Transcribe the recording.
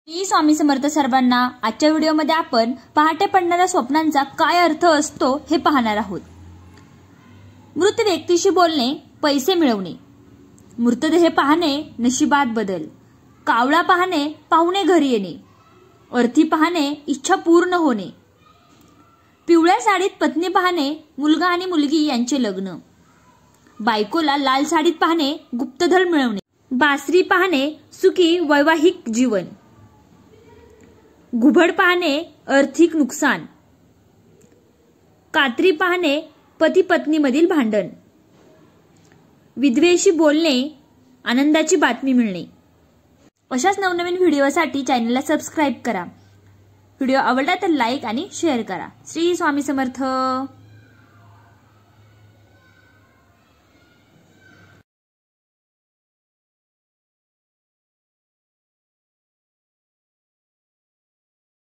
श्री स्वामी समर्थ सर्वांना। आजच्या व्हिडिओमध्ये आपण पहाटे पडणाऱ्या स्वप्नांचा काय अर्थ असतो हे पाहणार आहोत। मृत व्यक्तीशी बोलणे, पैसे मिळवणे, मृतदेह पाहणे, नशिबात बदल, कावळा पाहणे, पाहुणे घरी येणे, अर्थी पाहणे, इच्छा पूर्ण होणे, पिवळ्या साडीत पत्नी पाहणे, मुलगा आणि मुलगी यांचे लग्न, बायकोला लाल साडीत पाहणे, गुप्तधन मिळवणे, बासरी पाहणे, सुखी वैवाहिक जीवन, घुबड पाहणे, आर्थिक नुकसान, कात्री पाहणे, पती पत्नीमधील भांडण, विधवेशी बोलणे, आनंदाची बातमी मिळणे। अशाच नवनवीन व्हिडिओसाठी चॅनलला सबस्क्राइब करा। व्हिडिओ आवडला तर लाईक आणि शेअर करा। श्री स्वामी समर्थ।